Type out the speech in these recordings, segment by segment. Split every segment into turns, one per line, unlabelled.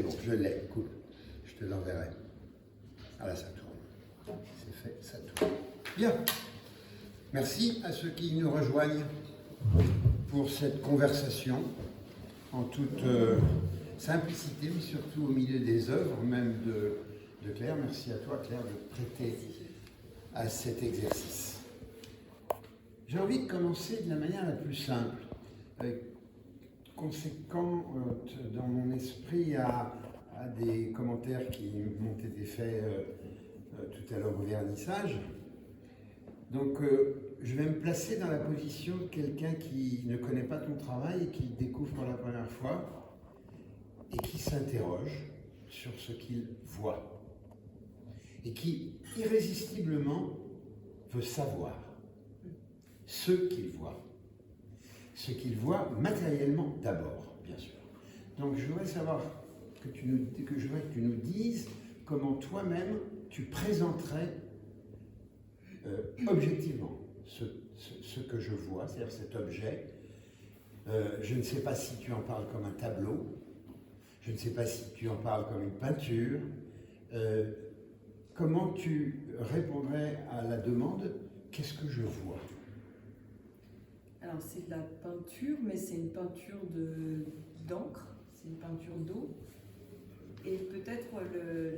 Bon, je l'ai, cool. Je te l'enverrai. Ah là, ça tourne. C'est fait, ça tourne. Bien. Merci à ceux qui nous rejoignent pour cette conversation en toute simplicité, mais surtout au milieu des œuvres même de Claire. Merci à toi, Claire, de prêter à cet exercice. J'ai envie de commencer de la manière la plus simple, conséquent dans mon esprit à des commentaires qui m'ont été faits tout à l'heure au vernissage. Donc, je vais me placer dans la position de quelqu'un qui ne connaît pas ton travail et qui découvre pour la première fois et qui s'interroge sur ce qu'il voit et qui, irrésistiblement, veut savoir ce qu'il voit. Ce qu'il voit matériellement d'abord, bien sûr. Donc, je voudrais savoir que tu nous dises comment toi-même tu présenterais objectivement ce que je vois, c'est-à-dire cet objet. Je ne sais pas si tu en parles comme un tableau, je ne sais pas si tu en parles comme une peinture. Comment tu répondrais à la demande « qu'est-ce que je vois ?»
Alors c'est de la peinture, mais c'est une peinture d'encre, c'est une peinture d'eau. Et peut-être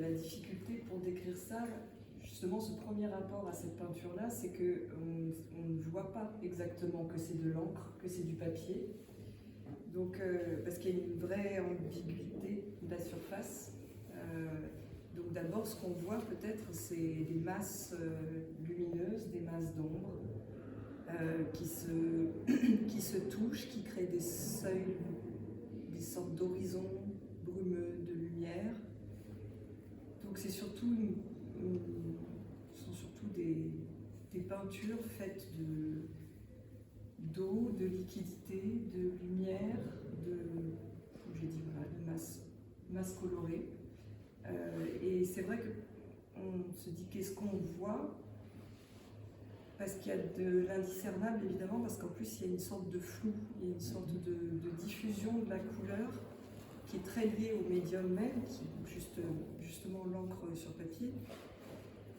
la difficulté pour décrire ça, justement ce premier rapport à cette peinture-là, c'est qu'on ne voit pas exactement que c'est de l'encre, que c'est du papier. Donc, parce qu'il y a une vraie ambiguïté de la surface. Donc d'abord, ce qu'on voit peut-être, c'est des masses lumineuses, des masses d'ombre, qui se touchent, qui créent des seuils, des sortes d'horizons brumeux de lumière. Donc c'est surtout sont surtout des peintures faites d'eau, de liquidité, de lumière, comme j'ai dit, voilà, de masse colorée. Et c'est vrai qu'on se dit qu'est-ce qu'on voit, parce qu'il y a de l'indiscernable évidemment, parce qu'en plus il y a une sorte de flou, il y a une sorte de diffusion de la couleur qui est très liée au médium même, qui est justement l'encre sur papier,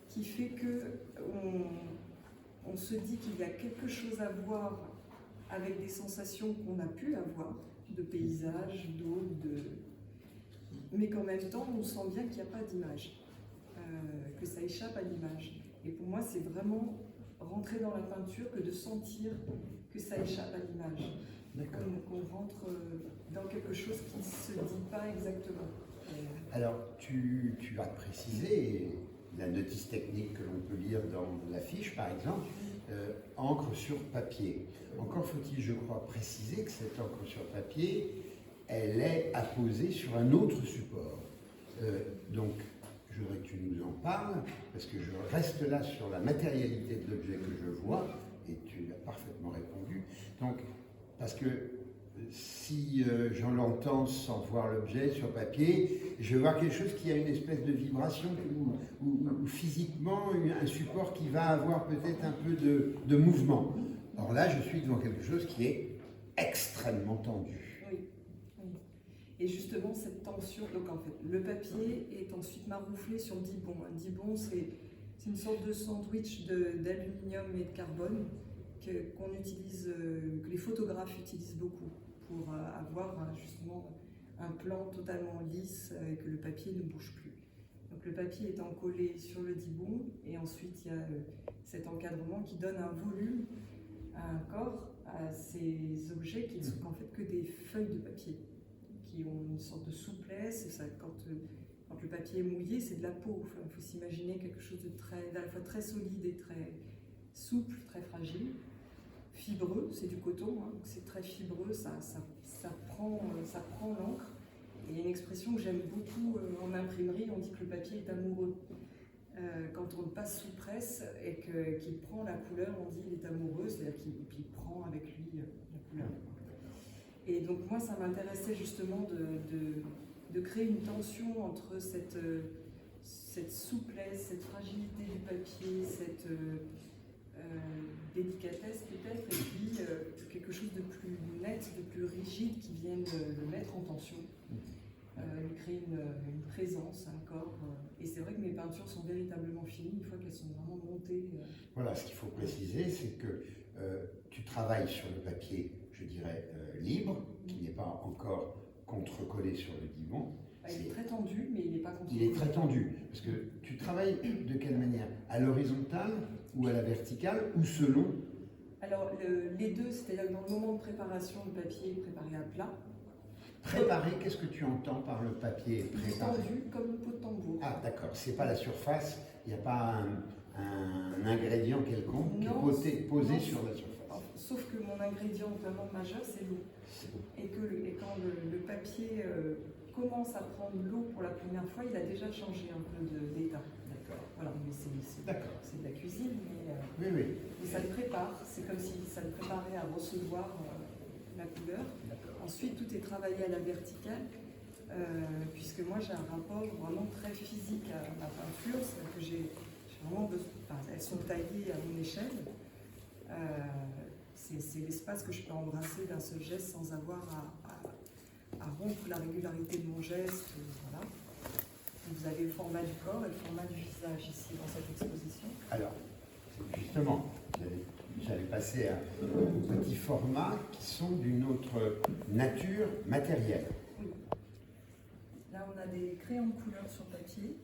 qui fait qu'on se dit qu'il y a quelque chose à voir avec des sensations qu'on a pu avoir, de paysage, d'eau, mais qu'en même temps on sent bien qu'il n'y a pas d'image, que ça échappe à l'image. Et pour moi c'est vraiment rentrer dans la peinture que de sentir que ça échappe à l'image, qu'on rentre dans quelque chose qui ne se dit pas exactement.
Alors, tu as précisé la notice technique que l'on peut lire dans l'affiche, par exemple, encre sur papier. Encore faut-il, je crois, préciser que cette encre sur papier, elle est apposée sur un autre support. Donc, je voudrais que tu nous en parles, parce que je reste là sur la matérialité de l'objet que je vois, et tu as parfaitement répondu. Donc, parce que si j'en l'entends sans voir l'objet sur papier, je vais voir quelque chose qui a une espèce de vibration ou physiquement un support qui va avoir peut-être un peu de mouvement. Or là, je suis devant quelque chose qui est extrêmement tendu.
Oui. Et justement, cette tension, donc en fait, le papier est ensuite marouflé sur dibond. Un dibond, c'est une sorte de sandwich d'aluminium et de carbone qu'on utilise, que les photographes utilisent beaucoup pour avoir justement un plan totalement lisse et que le papier ne bouge plus. Donc le papier étant collé sur le dibond, et ensuite il y a cet encadrement qui donne un volume à un corps, à ces objets qui ne sont en fait que des feuilles de papier, qui ont une sorte de souplesse. Ça, quand le papier est mouillé, c'est de la peau. Enfin, il faut s'imaginer quelque chose d'à la fois très solide et très souple, très fragile. Fibreux, c'est du coton, hein, donc c'est très fibreux, ça prend l'encre. Et il y a une expression que j'aime beaucoup en imprimerie, on dit que le papier est amoureux. Quand on le passe sous presse et qu'il prend la couleur, on dit qu'il est amoureux, c'est-à-dire qu'il prend avec lui la couleur. Et donc moi, ça m'intéressait justement de créer une tension entre cette souplesse, cette fragilité du papier, cette délicatesse peut-être, et puis quelque chose de plus net, de plus rigide qui vienne le mettre en tension. lui créer une présence, un corps. Et c'est vrai que mes peintures sont véritablement finies une fois qu'elles sont vraiment montées.
Voilà, ce qu'il faut préciser, c'est que tu travailles sur le papier, je dirais, libre, qui n'est pas encore contre-collé sur le Dibond.
Il est très tendu, mais il n'est pas contre-collé.
Il est très tendu, parce que tu travailles de quelle manière? À l'horizontale ou à la verticale, ou selon?
Alors, les deux, c'est-à-dire que dans le moment de préparation, le papier est préparé à plat.
Préparé, qu'est-ce que tu entends par le papier préparé?
Tendu comme une peau de tambour.
Ah, d'accord, c'est pas la surface, il n'y a pas un ingrédient quelconque qui est posé sur la surface.
Sauf que mon ingrédient vraiment majeur, c'est l'eau. Et quand le papier commence à prendre l'eau pour la première fois, il a déjà changé un peu d'état.
D'accord.
Voilà, mais c'est de la cuisine, mais,
Oui.
mais ça le prépare. C'est comme si ça le préparait à recevoir la couleur. Ensuite, tout est travaillé à la verticale, puisque moi j'ai un rapport vraiment très physique à ma peinture. C'est-à-dire que j'ai vraiment besoin. Enfin, elles sont taillées à mon échelle. C'est l'espace que je peux embrasser d'un seul geste sans avoir à rompre la régularité de mon geste. Voilà. Vous avez le format du corps et le format du visage ici dans cette exposition.
Alors, justement, j'allais passer aux petits formats qui sont d'une autre nature matérielle.
Oui. Là, on a des crayons de couleur sur papier.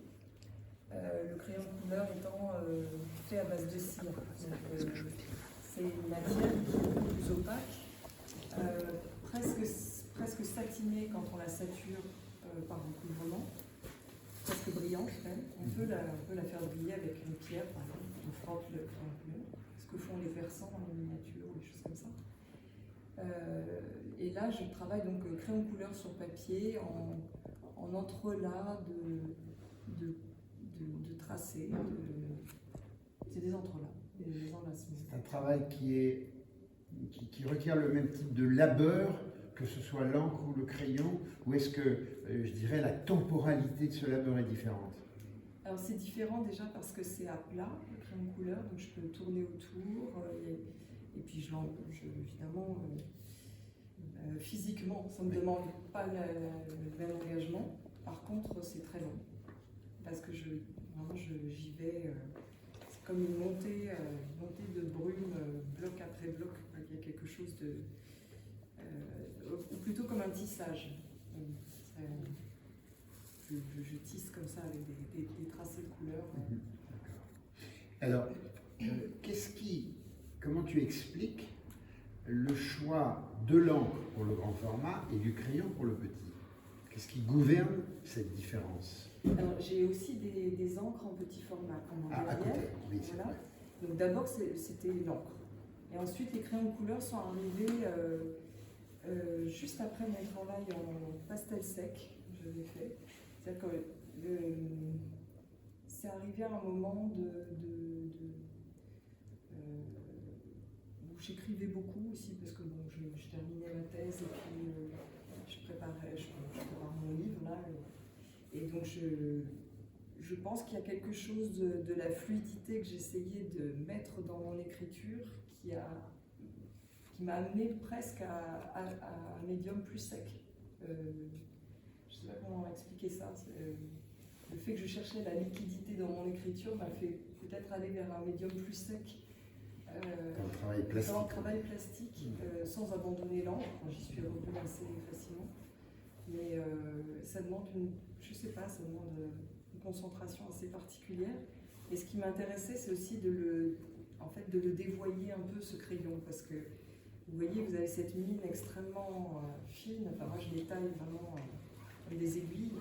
Le crayon de couleur étant fait à base de cire. C'est une matière qui est plus opaque, presque satinée quand on la sature par recouvrement, presque brillante même. On peut la faire briller avec une pierre, par exemple. On frotte le crayon de couleur, ce que font les persans dans les miniatures ou des choses comme ça. Et là, je travaille donc crayon de couleur sur papier en entrelacs de tracés. C'est des entrelacs, des enlacements.
C'est un travail qui requiert le même type de labeur, que ce soit l'encre ou le crayon, ou est-ce que, je dirais, la temporalité de ce labeur est différente?
Alors c'est différent déjà parce que c'est à plat, le crayon de couleur, donc je peux tourner autour, et puis évidemment, physiquement, ça ne me demande pas le même engagement. Par contre, c'est très long, parce que j'y vais, c'est comme une montée de brume, bloc après bloc. Il y a quelque chose de... ou plutôt comme un tissage. Je tisse comme ça avec des tracés de couleurs.
Alors, comment tu expliques le choix de l'encre pour le grand format et du crayon pour le petit? Qu'est-ce qui gouverne cette différence?
Alors, j'ai aussi des encres en petit format.
À côté, oui.
Voilà. Donc d'abord, c'était l'encre. Et ensuite, les crayons de couleur sont arrivés juste après mon travail en pastel sec que j'avais fait. C'est-à-dire que c'est arrivé à un moment où j'écrivais beaucoup aussi, parce que bon, je terminais ma thèse et puis je préparais mon livre là. Et donc je pense qu'il y a quelque chose de la fluidité que j'essayais de mettre dans mon écriture qui m'a amené presque à un médium plus sec. Je ne sais pas comment expliquer ça. Le fait que je cherchais la liquidité dans mon écriture m'a fait peut-être aller vers un médium plus sec.
Dans le travail plastique.
Sans abandonner l'encre. J'y suis revenue assez facilement. Mais ça demande ça demande une concentration assez particulière. Et ce qui m'intéressait, c'est aussi de le dévoyer un peu, ce crayon, parce que vous voyez, vous avez cette mine extrêmement fine. Enfin, moi, je les taille vraiment comme des aiguilles.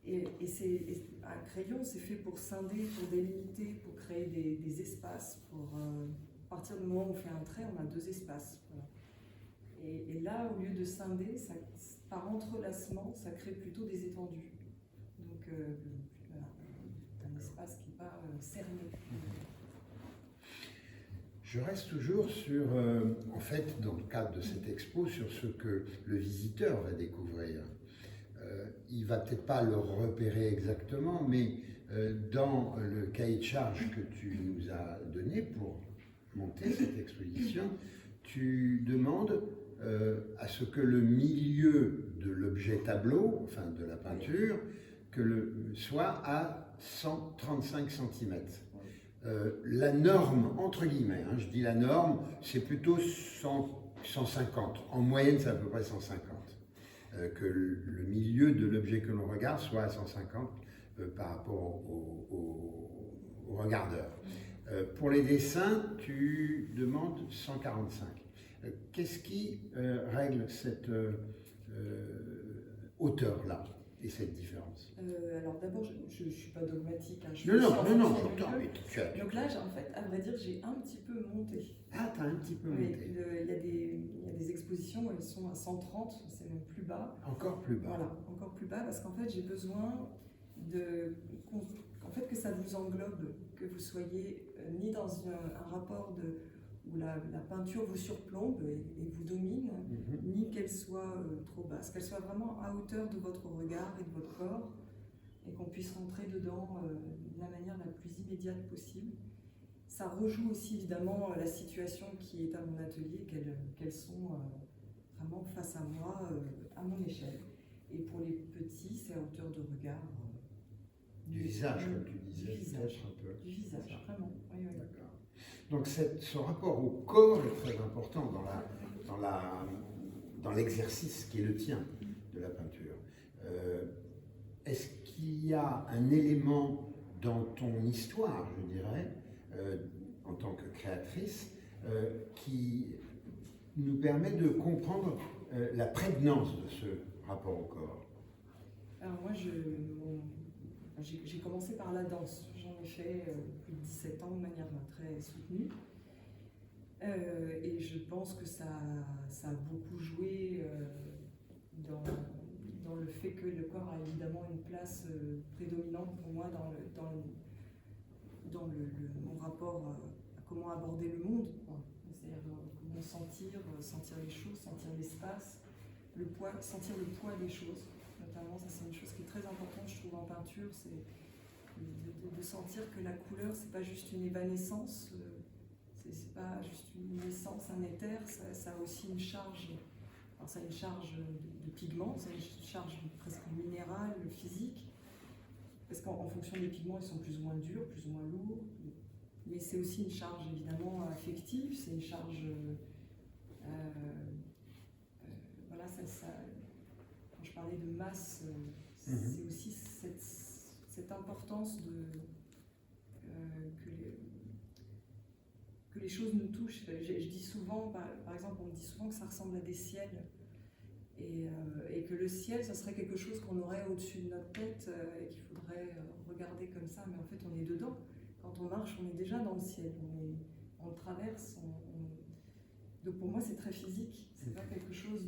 Et un crayon, c'est fait pour scinder, pour délimiter, pour créer des espaces. À partir du moment où on fait un trait, on a deux espaces. Voilà. Et là, au lieu de scinder, par entrelacement, ça crée plutôt des étendues. Donc, un espace qui n'est pas cerné.
Je reste toujours en fait, dans le cadre de cette expo, sur ce que le visiteur va découvrir. Il ne va peut-être pas le repérer exactement, mais dans le cahier de charge que tu nous as donné pour monter cette exposition, tu demandes à ce que le milieu de l'objet tableau, enfin de la peinture, soit à 135 cm. La norme, entre guillemets, je dis la norme, c'est plutôt 150. En moyenne, c'est à peu près 150. Que le milieu de l'objet que l'on regarde soit à 150 par rapport au regardeur. Pour les dessins, tu demandes 145. Qu'est-ce qui règle cette hauteur-là et cette différence?
Alors d'abord, je ne suis pas dogmatique.
Non,
j'entends. Donc là, en fait, à vrai dire, j'ai un petit peu monté.
Ah, tu as un petit peu monté.
Il y a des expositions où elles sont à 130, c'est même plus bas.
Encore plus bas.
Voilà, encore plus bas, parce qu'en fait, j'ai besoin que ça vous englobe, que vous soyez ni dans un rapport où la peinture vous surplombe et vous domine, ni qu'elle soit trop basse, qu'elle soit vraiment à hauteur de votre regard et de votre corps, et qu'on puisse rentrer dedans de la manière la plus immédiate possible. Ça rejoue aussi évidemment la situation qui est à mon atelier, qu'elles sont vraiment face à moi, à mon échelle. Et pour les petits, c'est à hauteur de regard.
Du visage, comme tu disais,
peut-être
un peu.
Du visage, vraiment. Oui.
D'accord. Donc ce rapport au corps est très important dans l'exercice qui est le tien de la peinture. Est-ce qu'il y a un élément dans ton histoire, je dirais, en tant que créatrice, qui nous permet de comprendre la prégnance de ce rapport au corps?
Alors moi, j'ai commencé par la danse. J'en ai fait plus de 17 ans de manière très soutenue. Et je pense que ça a beaucoup joué dans le fait que le corps a évidemment une place prédominante pour moi dans mon rapport à comment aborder le monde. C'est-à-dire comment sentir les choses, sentir l'espace, sentir le poids des choses. Notamment, ça c'est une chose qui est très importante, je trouve, en peinture, c'est de sentir que la couleur, c'est pas juste une évanescence, c'est pas juste une essence, un éther, ça a aussi une charge. Alors ça a une charge de pigments, ça a une charge presque minérale, physique, parce qu'en fonction des pigments, ils sont plus ou moins durs, plus ou moins lourds, mais c'est aussi une charge évidemment affective, c'est une charge... voilà, quand je parlais de masse, c'est aussi cette importance que les choses nous touchent. Je dis souvent, par exemple, on me dit souvent que ça ressemble à des ciels, et que le ciel, ça serait quelque chose qu'on aurait au-dessus de notre tête et qu'il faudrait regarder comme ça, mais en fait on est dedans. Quand on marche, on est déjà dans le ciel, on le traverse. Donc pour moi, c'est très physique. C'est pas quelque chose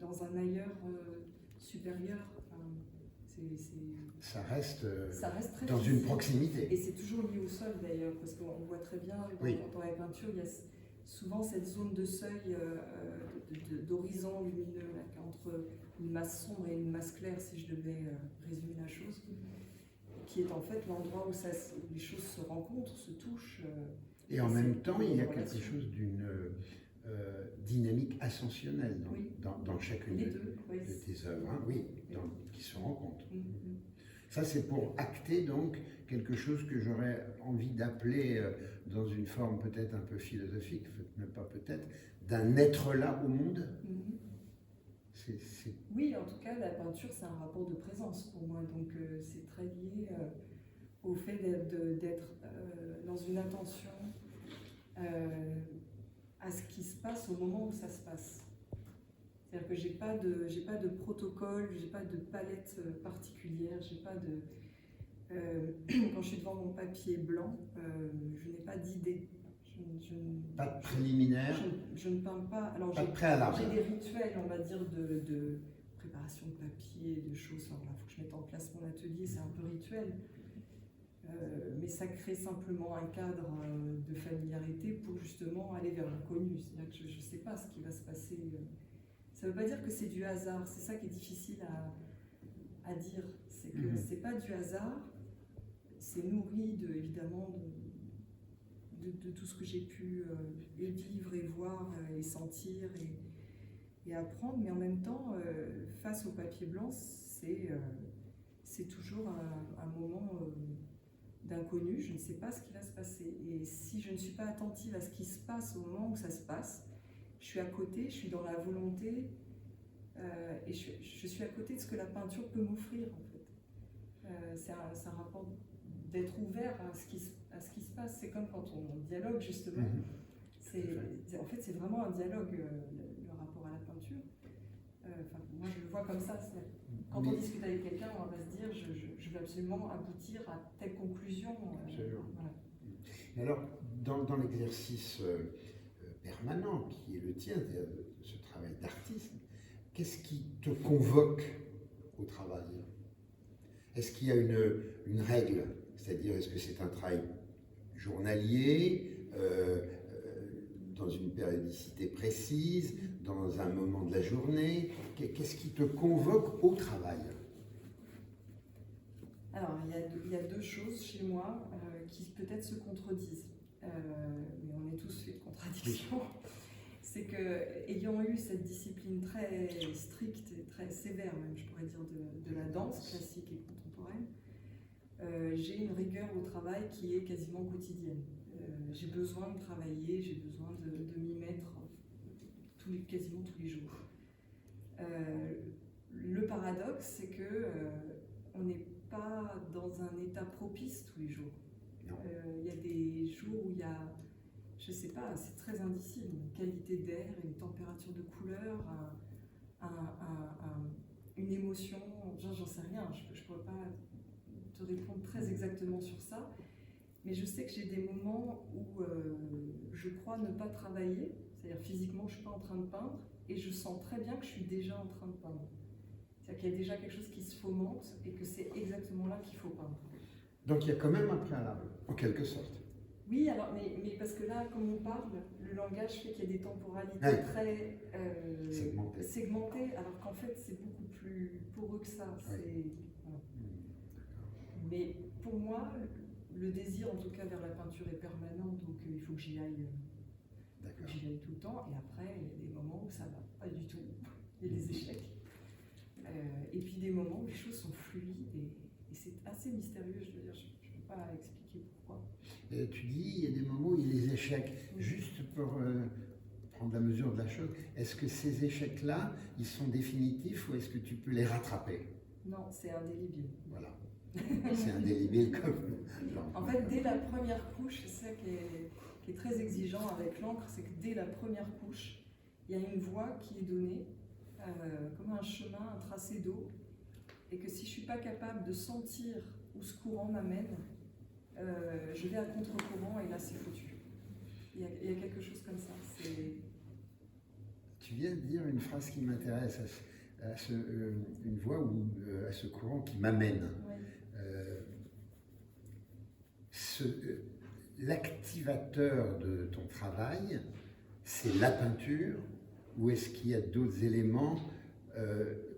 dans un ailleurs supérieur. Enfin,
ça reste
très
dans
physique.
Une proximité.
Et c'est toujours lié au sol d'ailleurs, parce qu'on voit très bien dans la peinture, il y a souvent cette zone de seuil d'horizon lumineux là, entre une masse sombre et une masse claire, si je devais résumer la chose, qui est en fait l'endroit où les choses se rencontrent, se touchent.
Et en même temps, il y a quelque chose d'une dynamique ascensionnelle dans chacune de tes œuvres, qui se rencontrent. Ça, c'est pour acter donc quelque chose que j'aurais envie d'appeler, dans une forme peut-être un peu philosophique, mais pas peut-être, d'un être là au monde.
Oui, en tout cas, la peinture, c'est un rapport de présence pour moi, donc c'est très lié au fait d'être dans une attention à ce qui se passe au moment où ça se passe. C'est-à-dire que j'ai pas de protocole, j'ai pas de palette particulière, j'ai pas de... quand je suis devant mon papier blanc, je n'ai pas d'idée.
Pas de préliminaire.
Je ne peins pas. Alors
pas de préalable.
J'ai des rituels, on va dire, de préparation de papier, de choses. Il faut que je mette en place mon atelier, c'est un peu rituel. Mais ça crée simplement un cadre de familiarité pour justement aller vers l'inconnu. C'est-à-dire que je ne sais pas ce qui va se passer. Ça ne veut pas dire que c'est du hasard. C'est ça qui est difficile à dire. C'est que c'est pas du hasard. C'est nourri évidemment de tout ce que j'ai pu vivre et voir et sentir et apprendre, mais en même temps, face au papier blanc, c'est toujours un moment d'inconnu, je ne sais pas ce qui va se passer. Et si je ne suis pas attentive à ce qui se passe au moment où ça se passe, je suis à côté, je suis dans la volonté, et je suis à côté de ce que la peinture peut m'offrir, en fait. C'est un rapport d'être ouvert à ce qui se passe. C'est comme quand on dialogue, justement. En fait, c'est vraiment un dialogue, le rapport à la peinture. Moi, je le vois comme ça. Quand on discute avec quelqu'un, on va se dire je veux absolument aboutir à telle conclusion.
Voilà. Alors, dans l'exercice permanent qui est le tien, ce travail d'artiste, qu'est-ce qui te convoque au travail? Est-ce qu'il y a une règle? C'est-à-dire, est-ce que c'est un travail journalier, dans une périodicité précise, dans un moment de la journée? Qu'est-ce qui te convoque au travail?
Alors, il y a deux choses chez moi qui peut-être se contredisent, mais on est tous faits de contradictions. C'est que, ayant eu cette discipline très stricte et très sévère, même je pourrais dire, de la danse classique et contemporaine, j'ai une rigueur au travail qui est quasiment quotidienne. J'ai besoin de travailler, j'ai besoin de m'y mettre quasiment tous les jours. Le paradoxe, c'est que on n'est pas dans un état propice tous les jours. Il y a des jours où il y a, je sais pas, c'est très indicible, une qualité d'air, une température de couleur, une émotion, j'en sais rien, je pourrais pas te répondre très exactement sur ça, mais je sais que j'ai des moments où je crois ne pas travailler, c'est-à-dire physiquement je suis pas en train de peindre, et je sens très bien que je suis déjà en train de peindre. C'est-à-dire qu'il y a déjà quelque chose qui se fomente et que c'est exactement là qu'il faut peindre.
Donc il y a quand même un préalable, en quelque sorte.
Oui, alors, mais parce que là, comme on parle, le langage fait qu'il y a des temporalités très segmentées, alors qu'en fait, c'est beaucoup plus poreux que ça. Voilà. Mais pour moi, le désir, en tout cas, vers la peinture est permanent, donc il faut que j'y aille tout le temps. Et après, il y a des moments où ça va pas du tout. Il y a des échecs. Et puis des moments où les choses sont fluides et c'est assez mystérieux, je veux dire, je ne peux pas expliquer pourquoi.
Tu dis, il y a des moments où il y a des échecs. Juste pour prendre la mesure de la chose, est-ce que ces échecs-là, ils sont définitifs ou est-ce que tu peux les rattraper?
Non, c'est indélébile.
Voilà. C'est indélébile comme...
En fait, dès la première couche, c'est ça qui est très exigeant avec l'encre, c'est que dès la première couche, il y a une voie qui est donnée, comme un chemin, un tracé d'eau, et que si je ne suis pas capable de sentir où ce courant m'amène, je vais à contre-courant et là c'est foutu. Il y a quelque chose comme ça.
Tu viens de dire une phrase qui m'intéresse, une voie à ce courant qui m'amène.
Oui.
L'activateur de ton travail, c'est la peinture, ou est-ce qu'il y a d'autres éléments,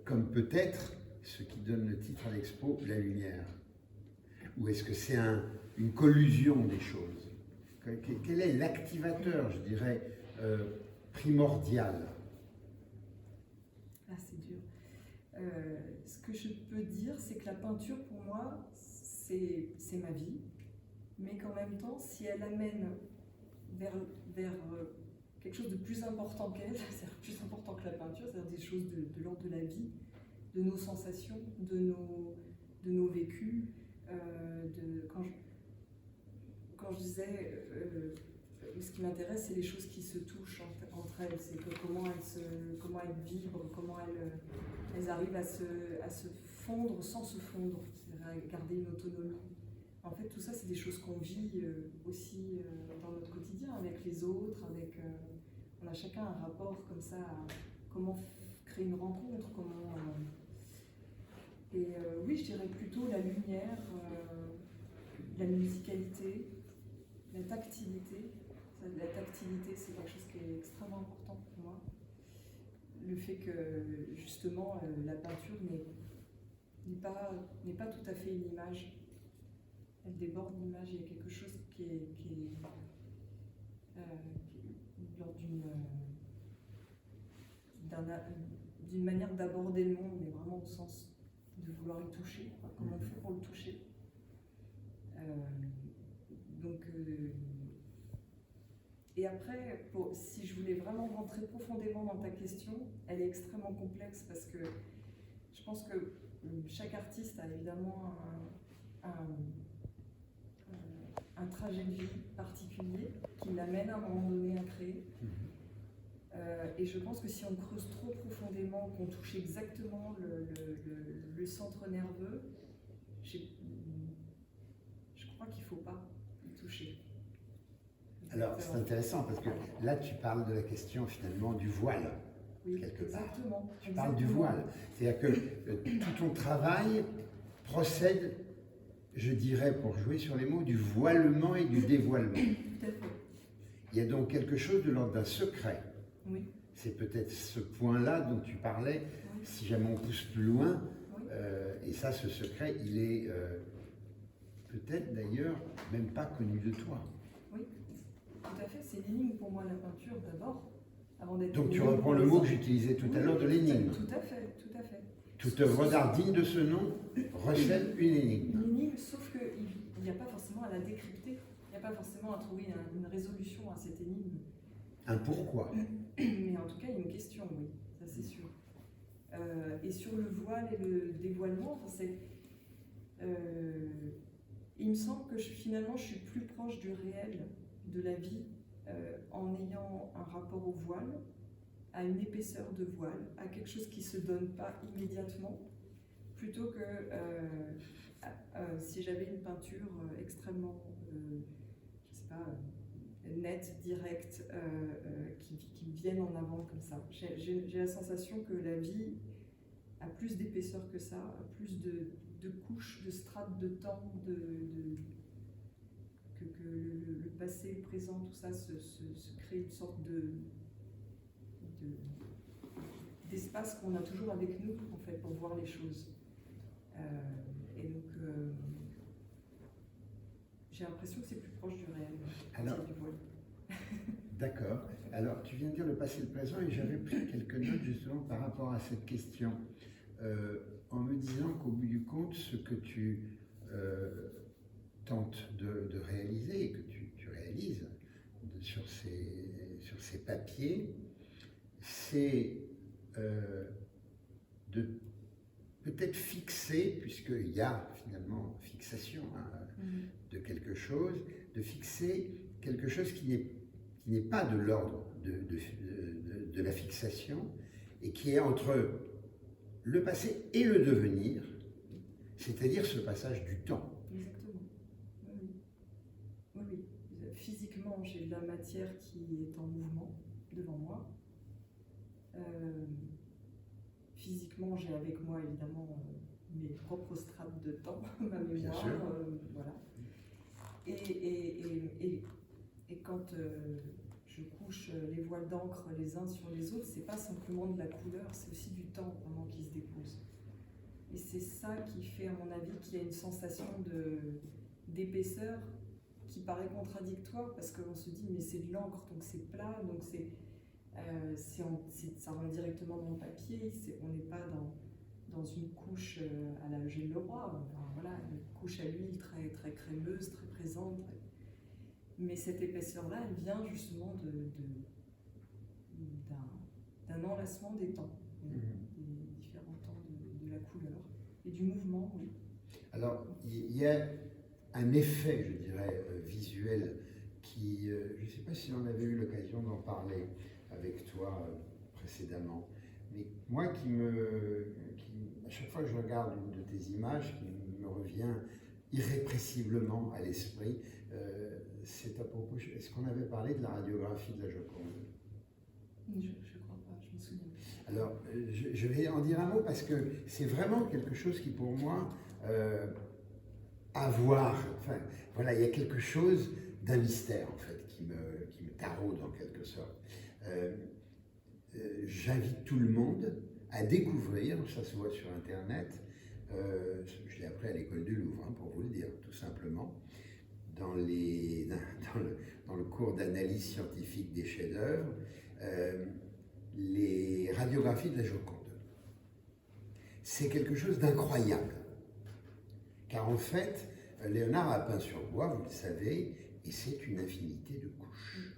comme peut-être ce qui donne le titre à l'expo, la lumière? Ou est-ce que c'est une collusion des choses? Quel est l'activateur, je dirais, primordial?
Ah, c'est dur. Ce que je peux dire, c'est que la peinture, pour moi, c'est ma vie, mais qu'en même temps, si elle amène vers quelque chose de plus important qu'elle, c'est-à-dire plus important que la peinture, c'est-à-dire des choses de l'ordre de la vie, de nos sensations, de nos vécus. Quand je disais, ce qui m'intéresse, c'est les choses qui se touchent entre elles, c'est comment elles vibrent, comment elles arrivent à se fondre sans se fondre, c'est-à-dire à garder une autonomie. En fait, tout ça, c'est des choses qu'on vit aussi dans notre quotidien, avec les autres, on a chacun un rapport comme ça à comment créer une rencontre, oui, je dirais plutôt la lumière, la musicalité, la tactilité. La tactilité, c'est quelque chose qui est extrêmement important pour moi. Le fait que, justement, la peinture n'est pas tout à fait une image. Elle déborde l'image, il y a quelque chose qui est lors d'une manière d'aborder le monde, mais vraiment au sens de vouloir y toucher, quoi, comment on fait pour le toucher. Et après, si je voulais vraiment rentrer profondément dans ta question, elle est extrêmement complexe parce que je pense que chaque artiste a évidemment un trajet de vie particulier qui l'amène à un moment donné à créer. Et je pense que si on creuse trop profondément, qu'on touche exactement le centre nerveux, je crois qu'il ne faut pas y toucher.
Alors, c'est intéressant parce que là, tu parles de la question finalement du voile,
oui,
quelque part.
Exactement.
Tu parles du voile. C'est-à-dire que tout ton travail procède, je dirais, pour jouer sur les mots, du voilement et du dévoilement.
Tout à fait.
Il y a donc quelque chose de l'ordre d'un secret.
Oui.
C'est peut-être ce point-là dont tu parlais, oui. Si jamais on pousse plus loin. Oui. Et ça, ce secret, il est peut-être d'ailleurs même pas connu de toi.
Oui, tout à fait. C'est l'énigme pour moi, la peinture, d'abord. Avant d'être.
Donc tu reprends le mot que j'utilisais tout à l'heure de l'énigme.
Tout à fait, tout à fait.
Toute œuvre d'art digne de ce nom recèle une énigme.
Une énigme, sauf qu'il n'y a pas forcément à la décrypter. Il n'y a pas forcément à trouver une résolution à cette énigme.
Un pourquoi.
Mais en tout cas, il y a une question, oui, ça c'est sûr. Et sur le voile et le dévoilement, il me semble que finalement je suis plus proche du réel, de la vie, en ayant un rapport au voile, à une épaisseur de voile, à quelque chose qui ne se donne pas immédiatement, plutôt que si j'avais une peinture extrêmement, je ne sais pas, nette, directe, qui viennent en avant comme ça. J'ai la sensation que la vie a plus d'épaisseur que ça, a plus de couches, de strates de temps, que le passé, le présent, tout ça se crée une sorte d'espace qu'on a toujours avec nous, en fait, pour voir les choses. Et donc, j'ai l'impression que c'est plus proche du réel.
Alors,
du voile.
D'accord. Alors, tu viens de dire le passé et le présent, et j'avais pris quelques notes justement par rapport à cette question, en me disant qu'au bout du compte, ce que tu tentes de réaliser, et que tu réalises sur ces papiers, c'est de peut-être fixer, puisqu'il y a finalement fixation de quelque chose, de fixer quelque chose qui n'est pas de l'ordre de la fixation, et qui est entre le passé et le devenir, c'est-à-dire ce passage du temps.
Exactement. Oui. Physiquement, j'ai de la matière qui est en mouvement devant moi. Physiquement, j'ai avec moi évidemment mes propres strates de temps, ma mémoire, voilà. Et quand je couche les voiles d'encre les uns sur les autres, c'est pas simplement de la couleur, c'est aussi du temps vraiment qui se dépose. Et c'est ça qui fait, à mon avis, qu'il y a une sensation d'épaisseur qui paraît contradictoire, parce qu'on se dit mais c'est de l'encre, donc c'est plat, donc ça rentre directement dans le papier, on n'est pas dans une couche à la Eugène Leroy, enfin, voilà, une couche à l'huile très, très crémeuse, très présente. Mais cette épaisseur-là, elle vient justement d'un enlacement des temps, des différents temps de la couleur et du mouvement, oui.
Alors, il y a un effet, je dirais, visuel qui, je ne sais pas si on avait eu l'occasion d'en parler avec toi précédemment, mais moi à chaque fois que je regarde une de tes images, qui me revient irrépressiblement à l'esprit, c'est à propos, est-ce qu'on avait parlé de la radiographie de la Joconde?
Je ne crois pas, je me souviens.
Alors, je vais en dire un mot parce que c'est vraiment quelque chose qui, pour moi, enfin, voilà, il y a quelque chose d'un mystère, en fait, qui me taraude en quelque sorte. J'invite tout le monde à découvrir, ça se voit sur Internet, je l'ai appris à l'école du Louvre, pour vous le dire, tout simplement, dans le cours d'analyse scientifique des chefs-d'œuvre, les radiographies de la Joconde. C'est quelque chose d'incroyable. Car en fait, Léonard a peint sur bois, vous le savez, et c'est une infinité de couches,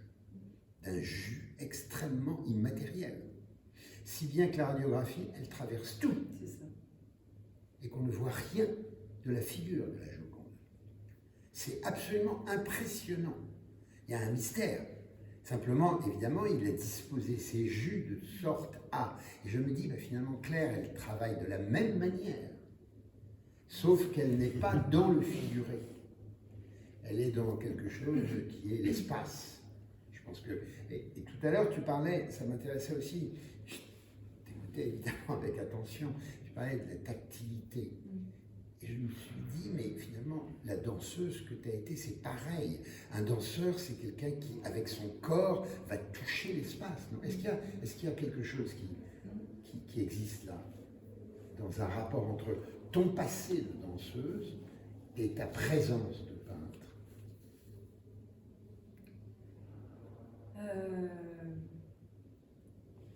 d'un jus extrêmement immatériel. Si bien que la radiographie, elle traverse tout.
C'est ça.
Et qu'on ne voit rien de la figure de la Joconde. C'est absolument impressionnant. Il y a un mystère. Simplement, évidemment, il a disposé ses jus de sorte à... Et je me dis, finalement, Claire, elle travaille de la même manière, sauf qu'elle n'est pas dans le figuré. Elle est dans quelque chose qui est l'espace. Je pense que... Et tout à l'heure, tu parlais, ça m'intéressait aussi, je t'écoutais évidemment avec attention, tu parlais de la tactilité. Et je me suis dit, mais finalement, la danseuse que tu as été, c'est pareil. Un danseur, c'est quelqu'un qui, avec son corps, va toucher l'espace. Est-ce qu'il y a quelque chose qui existe là, dans un rapport entre ton passé de danseuse et ta présence de peintre?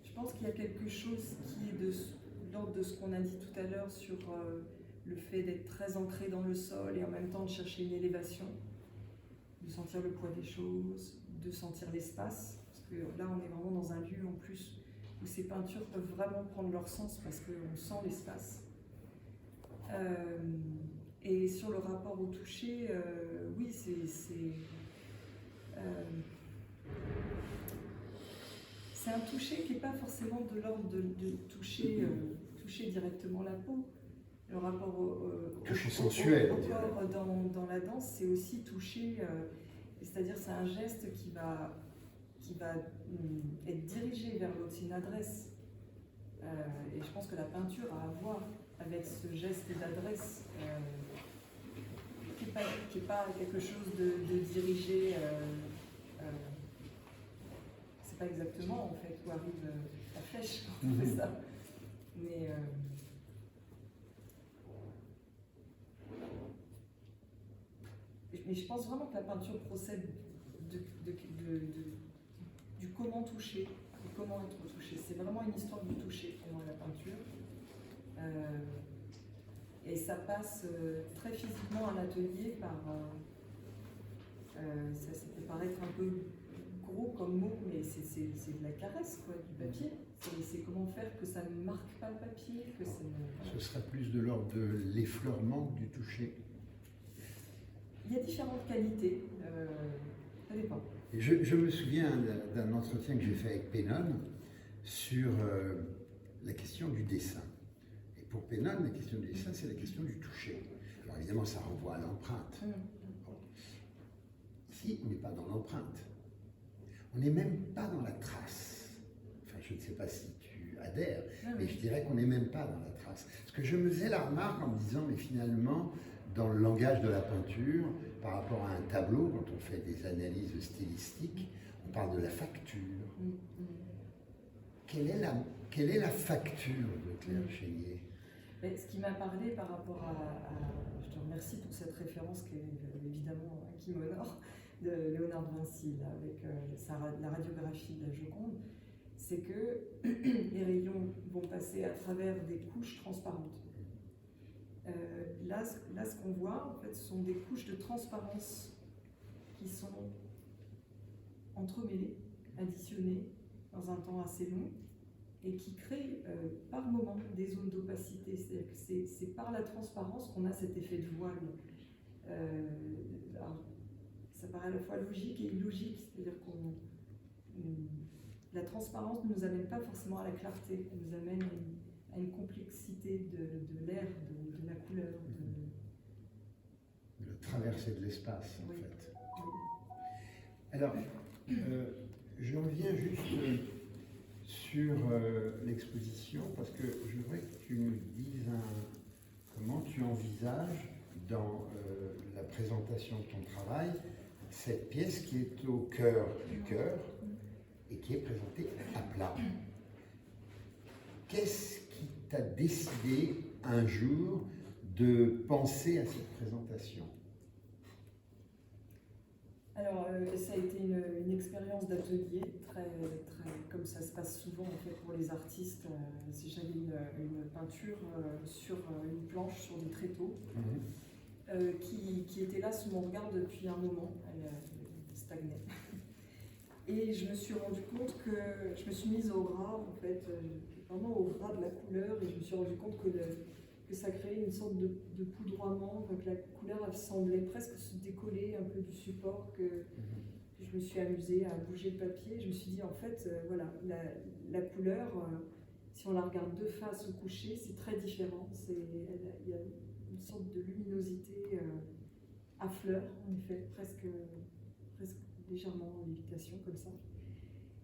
Je pense qu'il y a quelque chose qui est de l'ordre de ce qu'on a dit tout à l'heure sur le fait d'être très ancré dans le sol et en même temps de chercher une élévation, de sentir le poids des choses, de sentir l'espace, parce que là on est vraiment dans un lieu en plus où ces peintures peuvent vraiment prendre leur sens parce qu'on sent l'espace. Et sur le rapport au toucher, oui, c'est un toucher qui n'est pas forcément de l'ordre de toucher directement la peau. Le rapport
toucher sensuel.
Au corps dans la danse, c'est aussi toucher, c'est-à-dire c'est un geste qui va être dirigé vers l'autre, c'est une adresse. Et je pense que la peinture a à voir avec ce geste d'adresse qui n'est pas quelque chose de dirigé. C'est pas exactement en fait où arrive la flèche quand on fait ça. Mais je pense vraiment que la peinture procède du comment toucher, du comment être touché. C'est vraiment une histoire du toucher pour moi, la peinture. Et ça passe très physiquement à l'atelier par... ça peut paraître un peu gros comme mot, mais c'est de la caresse, quoi, du papier. C'est comment faire que ça ne marque pas le papier, que ça ne...
Ce serait plus de l'ordre de l'effleurement du toucher.
Il y a différentes qualités, ça dépend.
Et je me souviens d'un entretien que j'ai fait avec Pennon sur la question du dessin. Et pour Pennon, la question du dessin, c'est la question du toucher. Alors évidemment, ça renvoie à l'empreinte. Bon. Ici, on n'est pas dans l'empreinte. On n'est même pas dans la trace. Enfin, je ne sais pas si tu adhères, mais je dirais qu'on n'est même pas dans la trace. Parce que je me faisais la remarque en me disant, mais finalement, dans le langage de la peinture, par rapport à un tableau, quand on fait des analyses stylistiques, on parle de la facture. Quelle est la facture de Claire Chénier?
Ce qui m'a parlé par rapport je te remercie pour cette référence qui est évidemment qui m'honore, de Léonard de Vinci, là, avec la radiographie de la Joconde, c'est que les rayons vont passer à travers des couches transparentes. Là, ce qu'on voit, en fait, ce sont des couches de transparence qui sont entremêlées, additionnées dans un temps assez long, et qui créent par moment des zones d'opacité. C'est-à-dire que c'est par la transparence qu'on a cet effet de voile. Alors, ça paraît à la fois logique et illogique, c'est-à-dire que la transparence ne nous amène pas forcément à la clarté, elle nous amène à une complexité de l'air, de la couleur.
De la traversée de l'espace, en
oui.
fait.
Oui.
Alors, je reviens juste sur l'exposition, parce que je voudrais que tu nous dises comment tu envisages dans la présentation de ton travail cette pièce qui est au cœur du cœur et qui est présentée à plat. Qu'est-ce qui t'a décidé un jour de penser à cette présentation?
Alors, ça a été une expérience d'atelier, comme ça se passe souvent en fait pour les artistes. Si j'avais une peinture sur une planche, sur des tréteaux, qui était là sous mon regard depuis un moment, elle stagnait. Et je me suis rendu compte que je me suis mise au ras, en fait, vraiment au ras de la couleur, et je me suis rendu compte que ça créait une sorte de poudroiement, que la couleur elle semblait presque se décoller un peu du support, que je me suis amusée à bouger le papier. Je me suis dit, en fait, voilà, la couleur, si on la regarde de face ou couchée, c'est très différent. Il y a une sorte de luminosité à fleur, en effet, presque légèrement en lévitation, comme ça.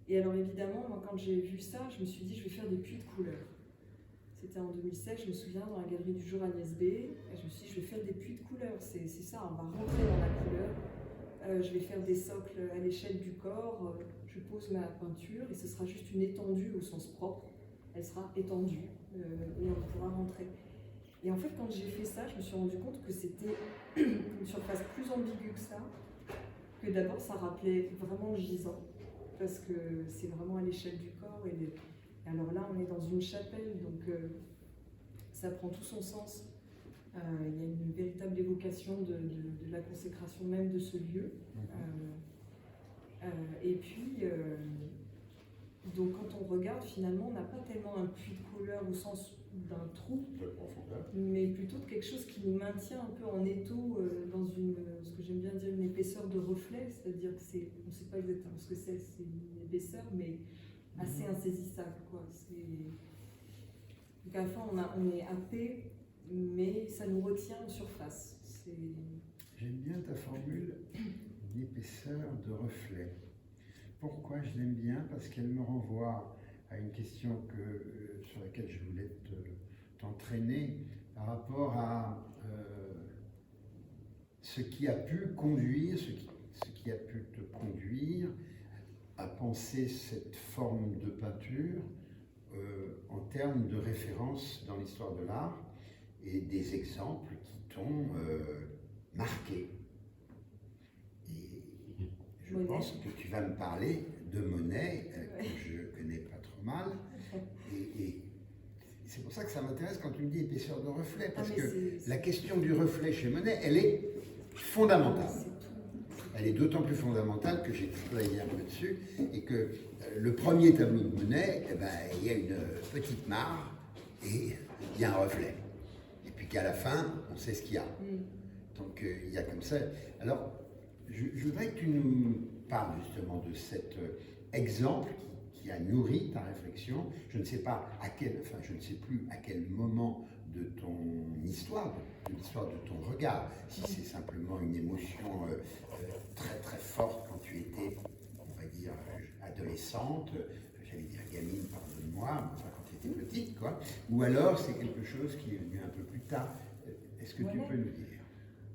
Et alors évidemment, moi, quand j'ai vu ça, je me suis dit, je vais faire des puits de couleurs. C'était en 2007, je me souviens, dans la galerie du jour Agnès B. Et je me suis dit, je vais faire des puits de couleurs. C'est ça, on va rentrer dans la couleur. Je vais faire des socles à l'échelle du corps. Je pose ma peinture et ce sera juste une étendue au sens propre. Elle sera étendue et on pourra rentrer. Et en fait, quand j'ai fait ça, je me suis rendu compte que c'était une surface plus ambiguë que ça. Que d'abord, ça rappelait vraiment gisant, parce que c'est vraiment à l'échelle du corps. Et alors là, on est dans une chapelle, donc ça prend tout son sens. Il y a une véritable évocation de la consécration même de ce lieu. Et puis, donc quand on regarde, finalement, on n'a pas tellement un puits de couleur au sens d'un trou, mais plutôt de quelque chose qui nous maintient un peu en étau dans ce que j'aime bien dire, une épaisseur de reflet, c'est-à-dire que on ne sait pas exactement ce que c'est une épaisseur, mais assez insaisissable, quoi. Donc à la fin, on est happé, mais ça nous retient en surface.
J'aime bien ta formule d'épaisseur de reflet. Pourquoi je l'aime bien? Parce qu'elle me renvoie à une question sur laquelle je voulais t'entraîner par rapport à ce qui a pu conduire, ce qui a pu te conduire à penser cette forme de peinture en termes de référence dans l'histoire de l'art et des exemples qui t'ont marqué. Et je pense que tu vas me parler de Monet, que je connais pas trop mal. Et c'est pour ça que ça m'intéresse quand tu me dis épaisseur de reflet, parce que la question du reflet chez Monet, elle est fondamentale. Elle est d'autant plus fondamentale que j'ai travaillé un peu dessus, et que le premier tableau de Monet, il y a une petite mare et il y a un reflet. Et puis qu'à la fin, on sait ce qu'il y a. Donc il y a comme ça. Alors, je voudrais que tu nous parles justement de cet exemple qui a nourri ta réflexion. Je ne sais pas je ne sais plus à quel moment de ton histoire, de l'histoire de ton regard, si c'est simplement une émotion très très forte quand tu étais, on va dire, adolescente, j'allais dire gamine, pardonne-moi, enfin quand tu étais petite, quoi, ou alors c'est quelque chose qui est venu un peu plus tard. Est-ce que tu peux nous dire?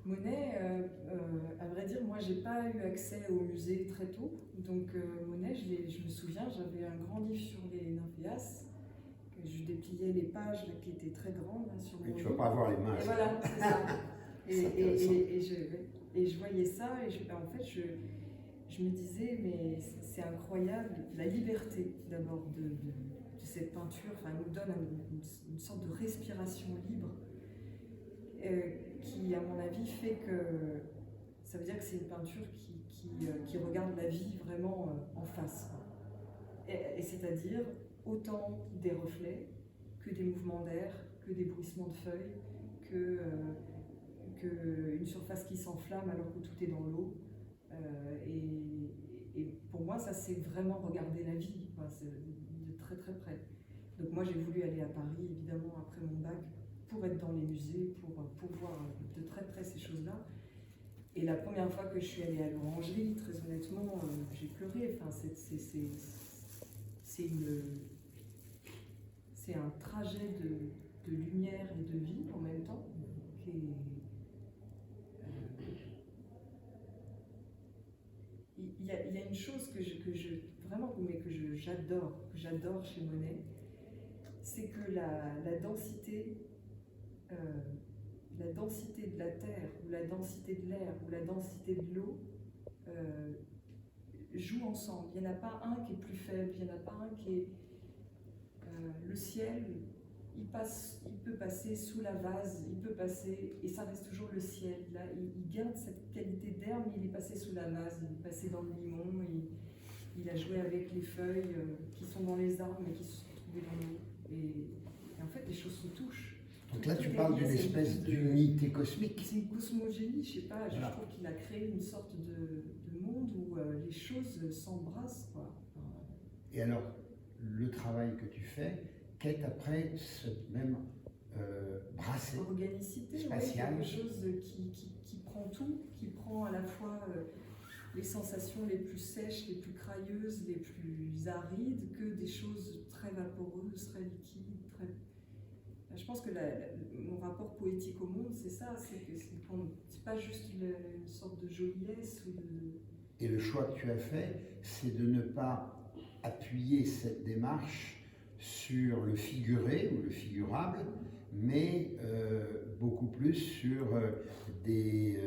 Monet, à vrai dire, moi j'ai pas eu accès au musée très tôt, donc Monet, je me souviens, j'avais un grand livre sur les nymphéas, que je dépliais les pages là, qui étaient très grandes là, sur mon livre.
Tu ne vas pas avoir les mains.
Et voilà, c'est ça. et je voyais ça, et en fait je me disais, mais c'est incroyable, la liberté d'abord de cette peinture, enfin, elle nous donne une sorte de respiration libre. Qui, à mon avis, fait que ça veut dire que c'est une peinture qui regarde la vie vraiment en face. Et c'est-à-dire autant des reflets que des mouvements d'air, que des bruissements de feuilles, qu'une surface qui s'enflamme alors que tout est dans l'eau. Et pour moi, ça c'est vraiment regarder la vie, de très très près. Donc moi j'ai voulu aller à Paris, évidemment, après mon bac, pour être dans les musées, pour voir de très près ces choses-là. Et la première fois que je suis allée à l'Orangerie, très honnêtement, j'ai pleuré. Enfin, c'est un trajet de lumière et de vie en même temps. Il y a une chose que j'adore chez Monet, c'est que la densité de la terre, ou la densité de l'air, ou la densité de l'eau, jouent ensemble. Il n'y en a pas un qui est plus faible, il n'y en a pas un qui est... le ciel, il peut passer sous la vase, il peut passer, et ça reste toujours le ciel. Là, il garde cette qualité d'air, mais il est passé sous la vase, il est passé dans le limon, il a joué avec les feuilles qui sont dans les arbres, mais qui se sont retrouvées dans l'eau. Et en fait, les choses se touchent.
Donc là, tu parles d'une espèce d'unité cosmique.
C'est une cosmogénie, je sais pas, je trouve qu'il a créé une sorte de monde où les choses s'embrassent, quoi.
Et alors, le travail que tu fais, qu'est après ce même brassé
organicité,
spatial,
quelque chose qui prend tout, qui prend à la fois les sensations les plus sèches, les plus crailleuses, les plus arides, que des choses très vaporeuses, très liquides, très... Je pense que mon rapport poétique au monde, c'est ça, c'est pas juste une sorte de joliesse ou de...
Et le choix que tu as fait, c'est de ne pas appuyer cette démarche sur le figuré ou le figurable, mais beaucoup plus sur des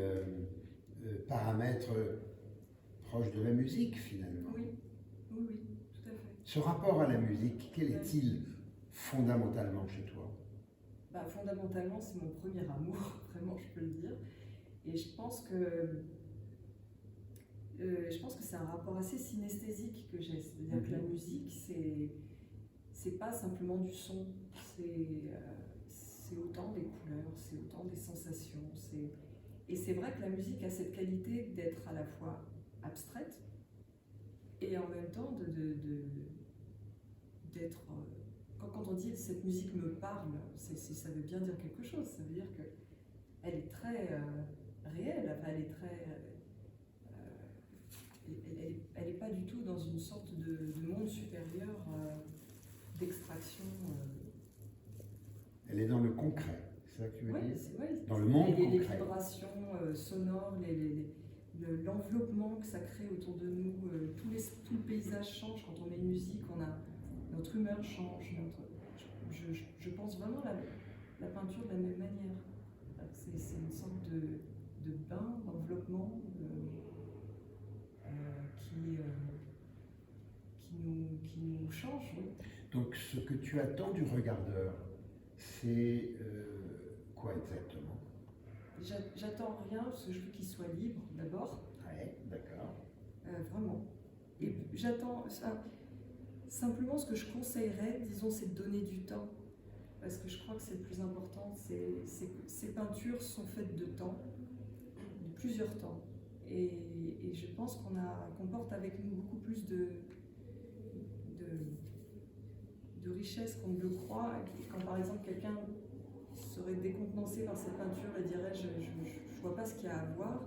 paramètres proches de la musique, finalement.
Oui, oui, oui, tout à fait.
Ce rapport à la musique, quel est-il fondamentalement chez toi?
Fondamentalement, c'est mon premier amour, vraiment, je peux le dire. Et je pense que c'est un rapport assez synesthésique que j'ai. C'est-à-dire que la musique, c'est pas simplement du son, c'est autant des couleurs, c'est autant des sensations. Et c'est vrai que la musique a cette qualité d'être à la fois abstraite et en même temps d'être... Quand on dit cette musique me parle, ça veut bien dire quelque chose. Ça veut dire qu'elle est très réelle, enfin, elle est très... elle n'est pas du tout dans une sorte de monde supérieur d'extraction.
Elle est dans le concret, c'est ça que tu veux dire?
Oui,
dans le monde concret.
Les vibrations sonores, l'enveloppement que ça crée autour de nous, tout le paysage change quand on met une musique, notre humeur change. Je pense vraiment la peinture de la même manière. C'est une sorte de bain, d'enveloppement qui nous change. Oui.
Donc ce que tu attends du regardeur, c'est quoi exactement?
J'attends rien parce que je veux qu'il soit libre d'abord.
Oui, d'accord.
Vraiment. Et j'attends... Simplement, ce que je conseillerais, disons, c'est de donner du temps. Parce que je crois que c'est le plus important. Ces peintures sont faites de temps, de plusieurs temps. Et je pense qu'on porte avec nous beaucoup plus de richesse qu'on ne le croit. Et quand par exemple quelqu'un serait décontenancé par cette peinture et dirait je ne vois pas ce qu'il y a à voir,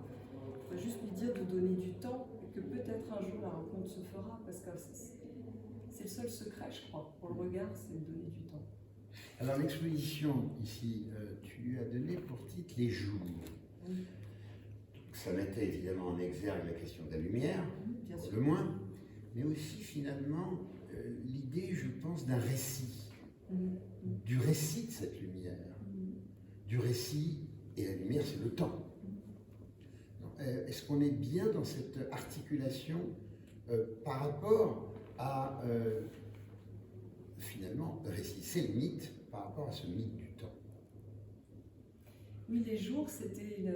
il faudrait juste lui dire de donner du temps et que peut-être un jour la rencontre se fera. Parce que c'est le seul secret, je crois, pour le regard, c'est de donner du temps.
Alors l'exposition ici, tu lui as donné pour titre Les Jours.
Oui.
Ça mettait évidemment en exergue la question de la lumière,
bien sûr.
le moins, mais aussi finalement l'idée, je pense, d'un récit, du récit de cette lumière, du récit, et la lumière c'est le temps. Est-ce qu'on est bien dans cette articulation par rapport à, finalement, le récit, c'est le mythe, par rapport à ce mythe du temps?
Oui, Les Jours, c'était,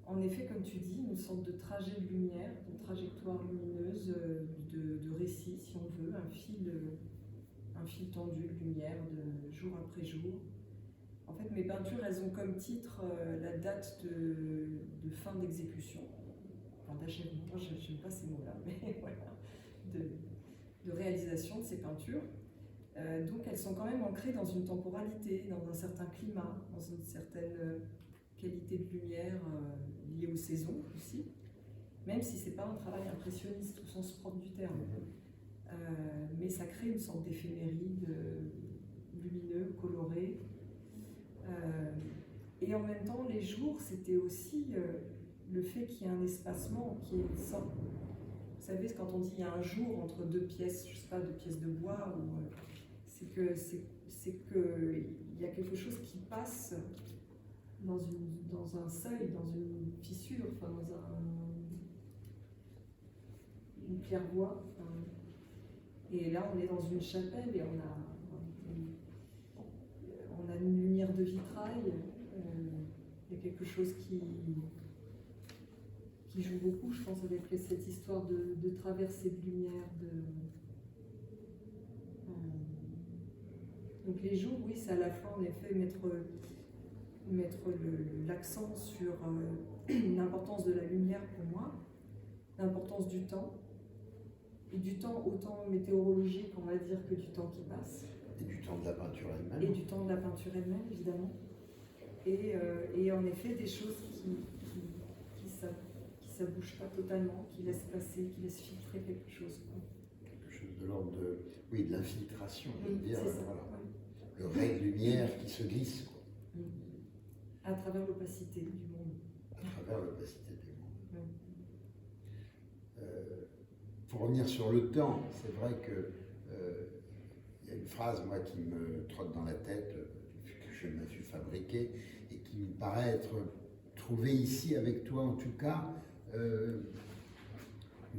en effet, comme tu dis, une sorte de trajet de lumière, de trajectoire lumineuse, de récit, si on veut, un fil tendu de lumière, de jour après jour. En fait, mes peintures, elles ont comme titre la date de fin d'exécution, enfin d'achèvement, je n'aime pas ces mots-là, mais voilà, de réalisation de ces peintures. Donc elles sont quand même ancrées dans une temporalité, dans un certain climat, dans une certaine qualité de lumière liée aux saisons aussi, même si ce n'est pas un travail impressionniste au sens propre du terme. Mais ça crée une sorte d'éphéméride lumineux, coloré. Et en même temps, les jours, c'était aussi le fait qu'il y ait un espacement, qu'il y ait une sorte... Vous savez, quand on dit qu'il y a un jour entre deux pièces, je ne sais pas, deux pièces de bois, c'est qu'il y a quelque chose qui passe dans un seuil, dans une fissure, enfin une claire-voie. Et là, on est dans une chapelle et on a une lumière de vitrail. Il y a quelque chose qui joue beaucoup, je pense, avec cette histoire de traversée de lumière. Donc les jours, oui, c'est à la fois en effet mettre l'accent sur l'importance de la lumière pour moi, l'importance du temps, et du temps autant météorologique, on va dire, que du temps qui passe.
Et du temps de la peinture elle-même.
Et du temps de la peinture elle-même, évidemment. Et en effet, des choses qui bouge pas totalement, qui laissent passer, qui laissent filtrer quelque chose.
Quelque chose de l'ordre de l'infiltration, je veux dire.
C'est ça,
voilà.
ouais.
Le ray de lumière qui se glisse. Quoi.
À travers l'opacité du monde.
À travers l'opacité du monde.
Oui.
Pour revenir sur le temps, c'est vrai que il y a une phrase, moi, qui me trotte dans la tête, que je me suis fabriquée, et qui me paraît être trouvée ici avec toi, en tout cas, une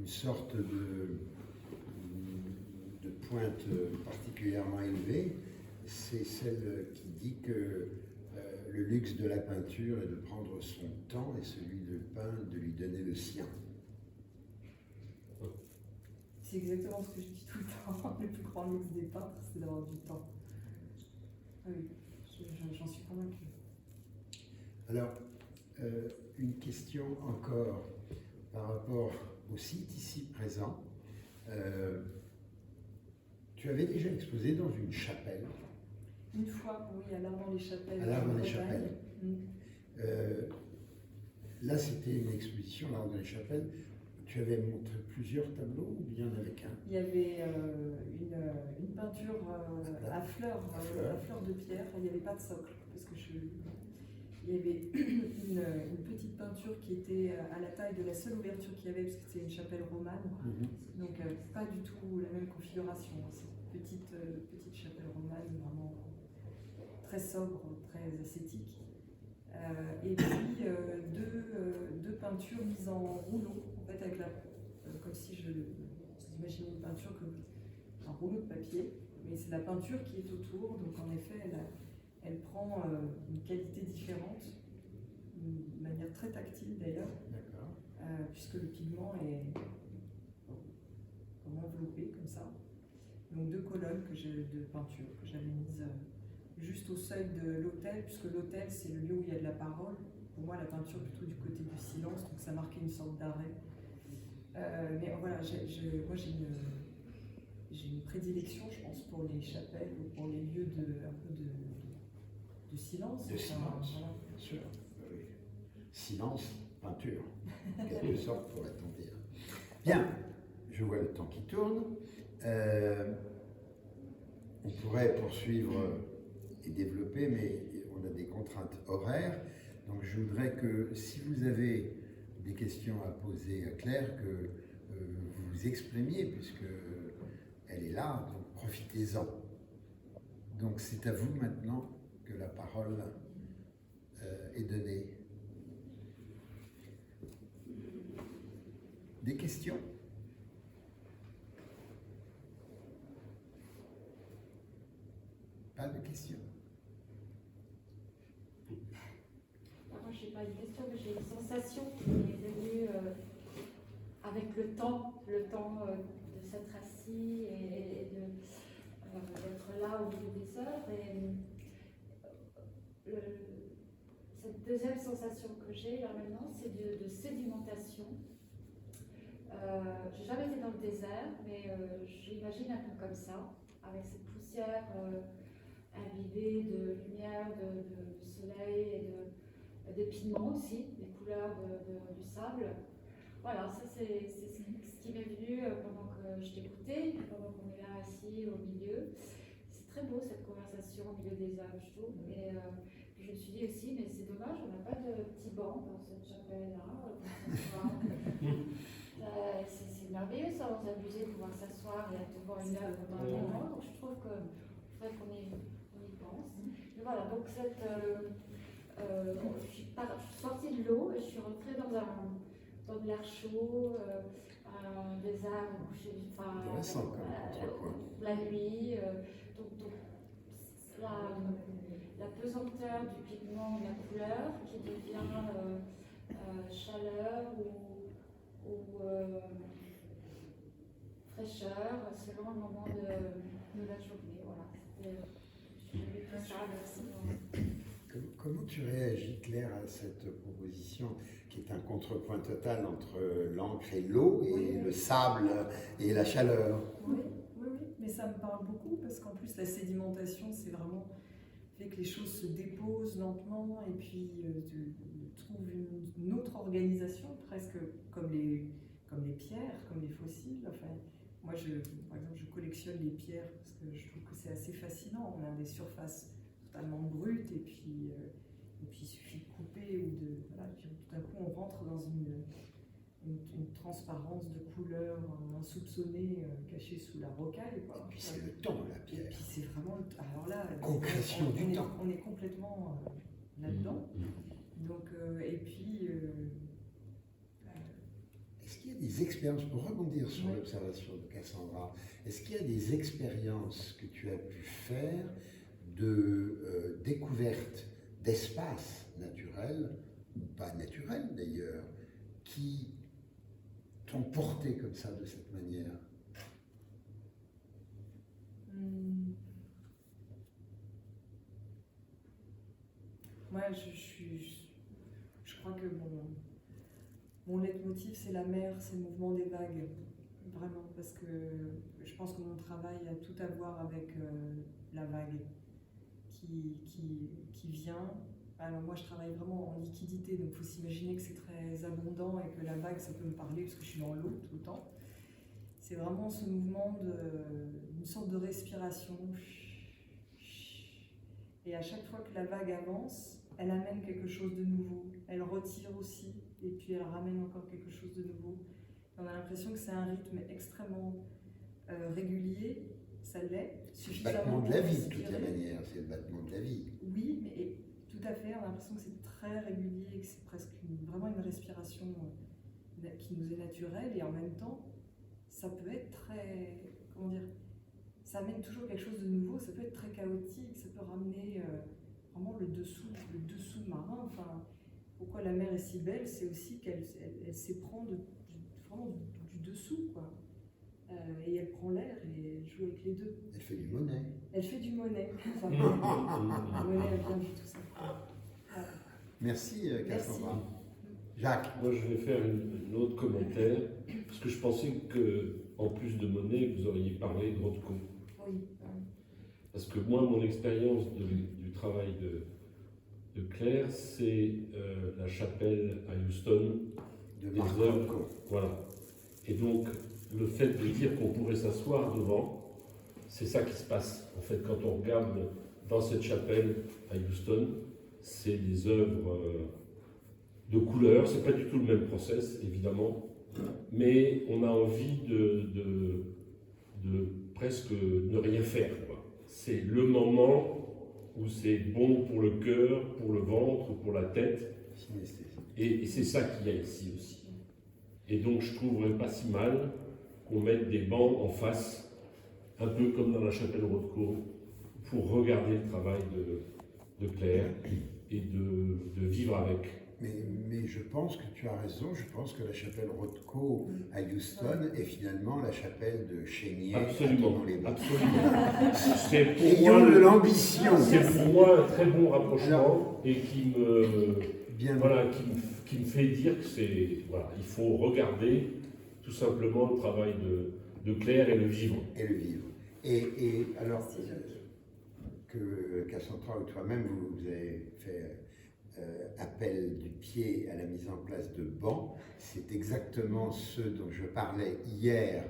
sorte de pointe particulièrement élevée, c'est celle qui dit que le luxe de la peinture est de prendre son temps et celui de peindre, de lui donner le sien.
C'est exactement ce que je dis tout le temps. Le plus grand luxe des peintres, c'est d'avoir du temps. Ah oui, j'en suis convaincue.
Alors, une question encore par rapport au site ici présent. Tu avais déjà exposé dans une chapelle.
Une fois, oui, à l'Arbre-les-Chapelles.
À l'Arbre-les-Chapelles. Là, c'était une exposition, l'Arbre-les-Chapelles. Tu avais montré plusieurs tableaux ou bien avec un?
Il y avait une peinture à fleurs de pierre. Il n'y avait pas de socle, parce que il y avait une petite peinture qui était à la taille de la seule ouverture qu'il y avait, parce que c'était une chapelle romane. Donc pas du tout la même configuration. C'est une petite chapelle romane, vraiment très sobre, très ascétique. Et puis deux peintures mises en rouleau, en fait, avec comme si vous imaginez une peinture comme un rouleau de papier, mais c'est la peinture qui est autour, donc en effet, elle prend une qualité différente, une manière très tactile d'ailleurs, puisque le pigment est enveloppé comme ça. Donc deux colonnes de peinture que j'avais mises juste au seuil de l'autel, puisque l'autel c'est le lieu où il y a de la parole. Pour moi, la peinture plutôt du côté du silence, donc ça marquait une sorte d'arrêt. Mais voilà, moi j'ai une prédilection, je pense, pour les chapelles ou pour les lieux un peu de silence.
De silence, voilà. Bien sûr. Oui. Silence, peinture, en quelque sorte, pourrait-on dire. Bien, je vois le temps qui tourne. On pourrait poursuivre et développer, mais on a des contraintes horaires. Donc je voudrais que, si vous avez des questions à poser à Claire, que vous vous exprimiez, puisque elle est là, donc profitez-en. Donc c'est à vous maintenant que la parole est donnée. Des questions? Pas de questions?
Moi, je n'ai pas une question, mais j'ai une sensation qui est venue avec le temps de s'être assis et d'être là au milieu des œuvres. Et cette deuxième sensation que j'ai là maintenant, c'est de sédimentation. J'ai jamais été dans le désert, mais j'imagine un peu comme ça, avec cette poussière imbibée de lumière, de soleil et de pigments aussi, les couleurs du sable. Voilà, ça c'est ce qui m'est venu pendant que je t'écoutais, pendant qu'on est là assis au milieu. C'est très beau cette conversation au milieu des âges, je trouve. Et puis je me suis dit aussi, mais c'est dommage, on n'a pas de petit banc dans cette chapelle-là. C'est merveilleux ça, on s'amusait de pouvoir s'asseoir et de voir une œuvre pendant un moment. Donc je trouve qu'il faudrait qu'on y pense. Et voilà, donc je suis sortie de l'eau et je suis rentrée dans de l'air chaud, des arbres au coucher
Intéressant comme contrepoint.
la nuit. Donc la pesanteur du pigment, de la couleur qui devient chaleur ou fraîcheur selon le moment de la journée. Voilà. J'ai vu tout ça, merci.
Comment tu réagis, Claire, à cette proposition qui est un contrepoint total entre l'encre et l'eau, et le sable et la chaleur?
Oui, mais ça me parle beaucoup parce qu'en plus la sédimentation, c'est vraiment fait que les choses se déposent lentement et puis tu trouves une autre organisation, presque comme les pierres, comme les fossiles. Enfin, moi, par exemple, je collectionne les pierres parce que je trouve que c'est assez fascinant. On a des surfaces totalement brutes et puis il suffit de couper ou de voilà, puis tout d'un coup on rentre dans une transparence de couleur insoupçonnée cachée sous la rocaille, quoi.
Et puis c'est le temps, la
Et
pierre.
puis c'est vraiment alors là
Concrétion du temps.
on est complètement là-dedans. Donc et puis
Est-ce qu'il y a des expériences, pour rebondir sur
Oui.
l'observation de Cassandra, est-ce qu'il y a des expériences que tu as pu faire de découverte d'espaces naturels, ou pas naturels d'ailleurs, qui t'ont porté comme ça, de cette manière?
Moi, je crois que mon leitmotiv, c'est la mer, c'est le mouvement des vagues. Vraiment, parce que je pense que mon travail a tout à voir avec la vague qui vient. Alors moi, je travaille vraiment en liquidité, donc il faut s'imaginer que c'est très abondant et que la vague, ça peut me parler parce que je suis dans l'eau tout le temps. C'est vraiment ce mouvement une sorte de respiration. Et à chaque fois que la vague avance, elle amène quelque chose de nouveau. Elle retire aussi, et puis elle ramène encore quelque chose de nouveau. Et on a l'impression que c'est un rythme extrêmement régulier, ça l'est.
C'est le battement de la vie, de toute manière, c'est le battement de la vie.
Oui, mais tout à fait, on a l'impression que c'est très régulier, que c'est presque vraiment une respiration qui nous est naturelle, et en même temps, ça peut être très, comment dire, ça amène toujours quelque chose de nouveau, ça peut être très chaotique, ça peut ramener vraiment le dessous marin. Enfin, pourquoi la mer est si belle, c'est aussi qu'elle s'éprend vraiment du dessous, quoi. Et elle prend l'air et elle joue avec les deux.
Elle fait du Monet.
Elle fait du Monet. Enfin, Monet, elle vient de tout ça. Voilà.
Merci, Cassandra. Jacques.
Moi, je vais faire un autre commentaire, parce que je pensais qu'en plus de Monet, vous auriez parlé de Rothko.
Oui.
Parce que moi, mon expérience du travail de Claire, c'est la chapelle à Houston.
De
des
Marc
œuvres.
Rothko.
Voilà. Et donc, le fait de dire qu'on pourrait s'asseoir devant, c'est ça qui se passe. En fait, quand on regarde dans cette chapelle à Houston, c'est des œuvres de couleurs. C'est pas du tout le même process, évidemment, mais on a envie de presque ne rien faire, quoi. C'est le moment où c'est bon pour le cœur, pour le ventre, pour la tête. Et c'est ça qu'il y a ici aussi. Et donc je trouverais pas si mal qu'on mette des bancs en face, un peu comme dans la chapelle Rothko, pour regarder le travail de Claire et de vivre avec.
Mais je pense que tu as raison, je pense que la chapelle Rothko à Houston est finalement la chapelle de Chénier.
Absolument,
les Bains.
absolument. C'est pour
Ayons
moi
de l'ambition.
C'est pour moi un très bon rapprochement et qui
Bien
me fait dire que il faut regarder tout simplement le travail de Claire et le vivre.
Et le vivre. Et alors que Cassandra ou toi-même, vous avez fait appel du pied à la mise en place de bancs, c'est exactement ce dont je parlais hier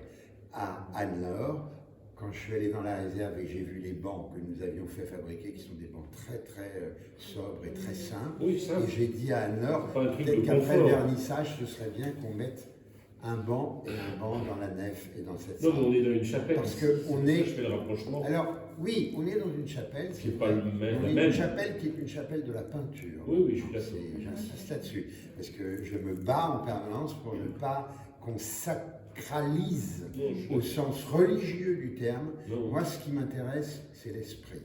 à Anne-Laure, quand je suis allé dans la réserve et j'ai vu les bancs que nous avions fait fabriquer, qui sont des bancs très très sobres et très simples.
Oui, ça.
Et j'ai dit à Anne-Laure, peut-être qu'après le vernissage, ce serait bien qu'on mette un banc et un banc dans la nef et dans cette salle.
Non, mais on est dans une chapelle.
Parce que on est.
Je fais le rapprochement.
Alors, oui, on est dans une chapelle.
Qui n'est pas le même.
On est une chapelle qui est une chapelle de la peinture.
Oui, je suis d'accord.
J'insiste là-dessus. Parce que je me bats en permanence pour ne pas qu'on sacralise
Non,
au sens religieux du terme.
non,
Moi, ce qui m'intéresse, c'est l'esprit.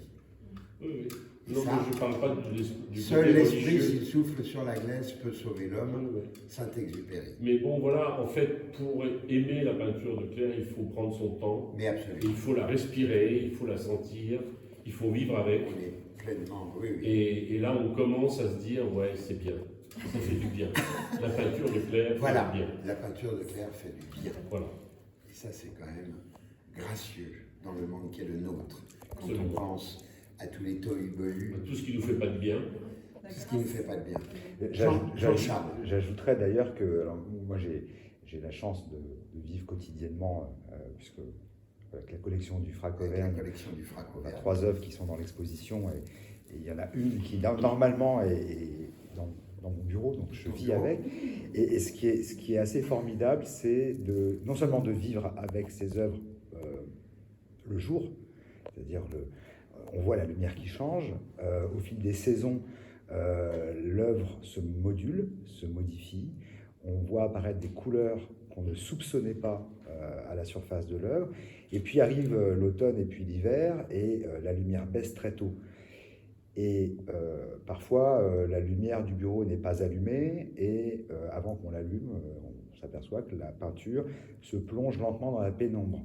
oui, oui. Non,
Ça,
mais je ne parle pas du
Seul
côté
l'esprit,
religieux.
s'il souffle sur la glace, peut sauver l'homme.
Oui, oui.
Saint-Exupéry.
Mais bon, voilà, en fait, pour aimer la peinture de Claire, il faut prendre son temps,
Mais
et
absolument.
il faut la respirer, il faut la sentir, il faut vivre avec.
On est pleinement, oui, oui.
Et là, on commence à se dire, ouais, c'est bien, ça fait du bien. La peinture de Claire
Voilà,
fait du bien.
la peinture de Claire fait du bien.
Voilà.
Et ça, c'est quand même gracieux dans le monde qui est le nôtre. Quand
Absolument.
on pense à tous les tohu-bohu,
Tout ce qui nous fait pas de bien.
c'est ce qui ne fait pas de bien.
J'ajouterais
Jean-Charles.
d'ailleurs que alors, moi j'ai la chance de vivre quotidiennement, puisque avec la collection du Frac
Avec la
Auvergne,
collection du Frac
on a
Auvergne.
3 œuvres qui sont dans l'exposition et il y en a une qui normalement est dans mon bureau, donc je vis avec. Et ce qui est assez formidable, c'est non seulement de vivre avec ces œuvres le jour, c'est-à-dire on voit la lumière qui change, au fil des saisons, l'œuvre se module, se modifie, on voit apparaître des couleurs qu'on ne soupçonnait pas à la surface de l'œuvre, et puis arrive l'automne et puis l'hiver, et la lumière baisse très tôt. Et parfois, la lumière du bureau n'est pas allumée, et avant qu'on l'allume, on s'aperçoit que la peinture se plonge lentement dans la pénombre.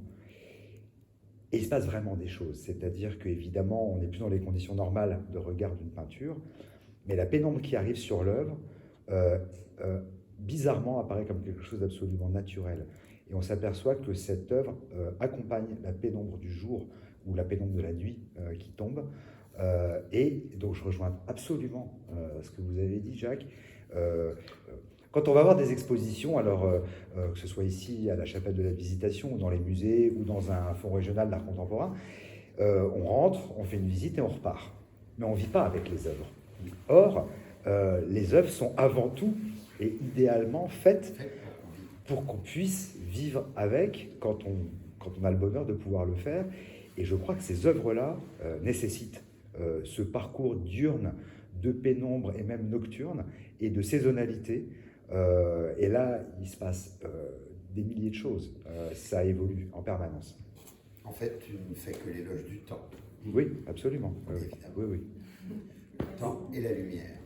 Et il se passe vraiment des choses, c'est-à-dire qu'évidemment, on n'est plus dans les conditions normales de regard d'une peinture, mais la pénombre qui arrive sur l'œuvre, bizarrement, apparaît comme quelque chose d'absolument naturel. Et on s'aperçoit que cette œuvre accompagne la pénombre du jour ou la pénombre de la nuit qui tombe. Et donc, je rejoins absolument ce que vous avez dit, Jacques. Quand on va voir des expositions, alors que ce soit ici à la Chapelle de la Visitation, ou dans les musées, ou dans un fonds régional d'art contemporain, on rentre, on fait une visite et on repart. Mais on ne vit pas avec les œuvres. Or, les œuvres sont avant tout et idéalement faites pour qu'on puisse vivre avec quand on a le bonheur de pouvoir le faire. Et je crois que ces œuvres-là nécessitent ce parcours diurne, de pénombre et même nocturne, et de saisonnalité. Et là, il se passe des milliers de choses. Ça évolue en permanence.
En fait, tu ne fais que l'éloge du temps.
Oui, absolument.
Évidemment.
Oui, oui.
Le temps et la lumière.